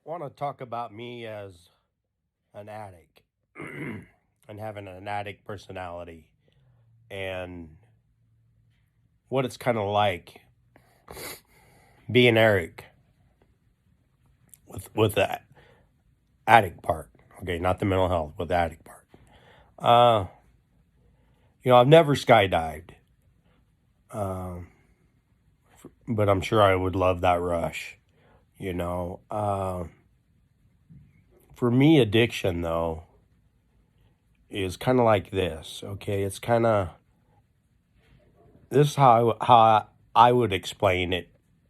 want to talk about me as an addict and having an addict personality and what it's kind of like being Eric with the addict part. Okay, not the mental health, with the addict part. Uh, I've never skydived, um, but I'm sure I would love that rush. You know, for me, addiction though is kind of like this. Okay, it's kind of this is how I would explain it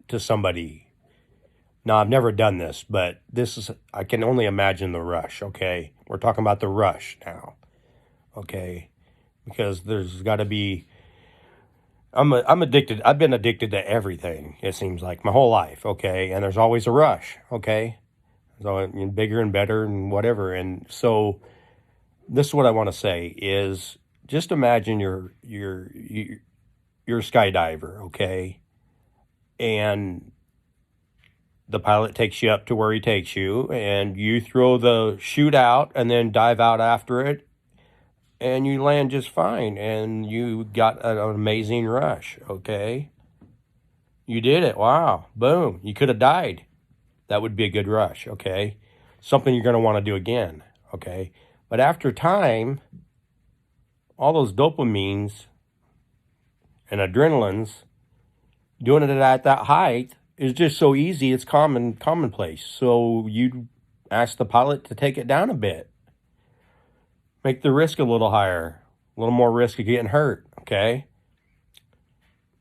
to somebody. Now, I've never done this, but this is I can only imagine the rush. Okay, we're talking about the rush now. Okay, because there's got to be. I'm addicted. I've been addicted to everything. It seems like my whole life. Okay, and there's always a rush. Okay, so bigger and better and whatever. And so this is what I want to say is just imagine you're a skydiver. Okay, and the pilot takes you up to where he takes you, and you throw the chute out and then dive out after it, and you land just fine, and you got an amazing rush. Okay, you did it. Wow, boom! You could have died. That would be a good rush. Okay, something you're going to want to do again. Okay, but after time, all those dopamines and adrenalines, doing it at that height is just so easy. It's commonplace. So you ask the pilot to take it down a bit, make the risk a little higher, a little more risk of getting hurt. Okay,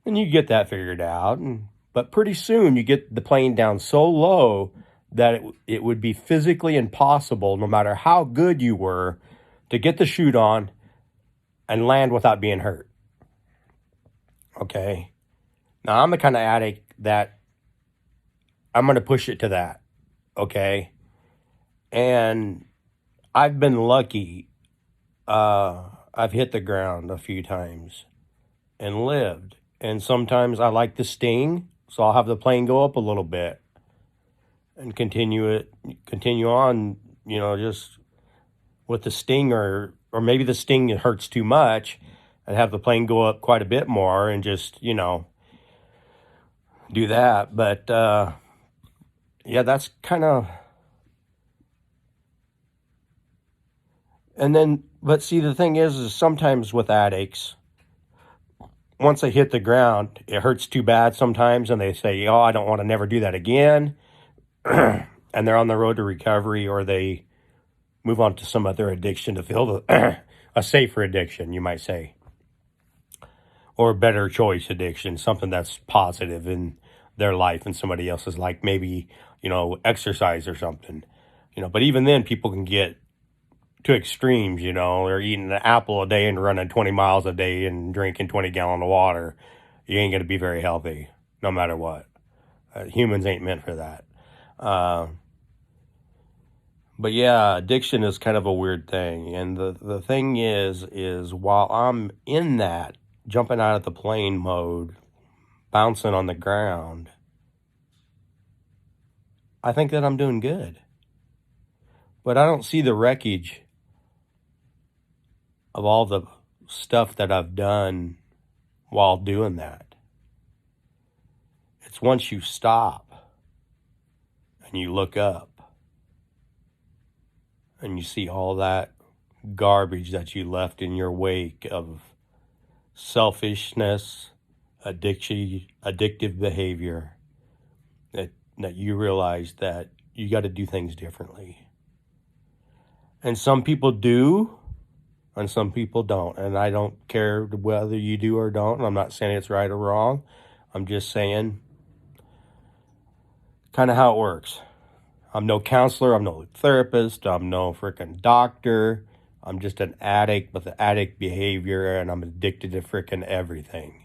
and you get that figured out. But pretty soon you get the plane down so low that it would be physically impossible, no matter how good you were, to get the chute on and land without being hurt. Okay, now I'm the kind of addict that I'm going to push it to that. Okay, and I've been lucky. I've hit the ground a few times and lived. And sometimes I like the sting, so I'll have the plane go up a little bit and continue on, just with the sting, or maybe the sting hurts too much and have the plane go up quite a bit more and just, do that. But yeah, that's kind of. And then, but see, the thing is sometimes with addicts, once they hit the ground, it hurts too bad sometimes, and they say, "Oh, I don't want to never do that again," and they're on the road to recovery, or they move on to some other addiction to fill a safer addiction, you might say, or a better choice addiction, something that's positive in their life and somebody else's, like maybe exercise or something, But even then, people can get to extremes, they're eating an apple a day and running 20 miles a day and drinking 20 gallons of water. You ain't going to be very healthy, no matter what. Humans ain't meant for that. But yeah, addiction is kind of a weird thing. And the thing is while I'm in that, jumping out of the plane mode, bouncing on the ground, I think that I'm doing good. But I don't see the wreckage of all the stuff that I've done while doing that. It's once you stop and you look up and you see all that garbage that you left in your wake of selfishness, addictive behavior, that you realize that you got to do things differently. And some people do, and some people don't. And I don't care whether you do or don't. I'm not saying it's right or wrong. I'm just saying kind of how it works. I'm no counselor. I'm no therapist. I'm no freaking doctor. I'm just an addict with addict behavior, and I'm addicted to freaking everything.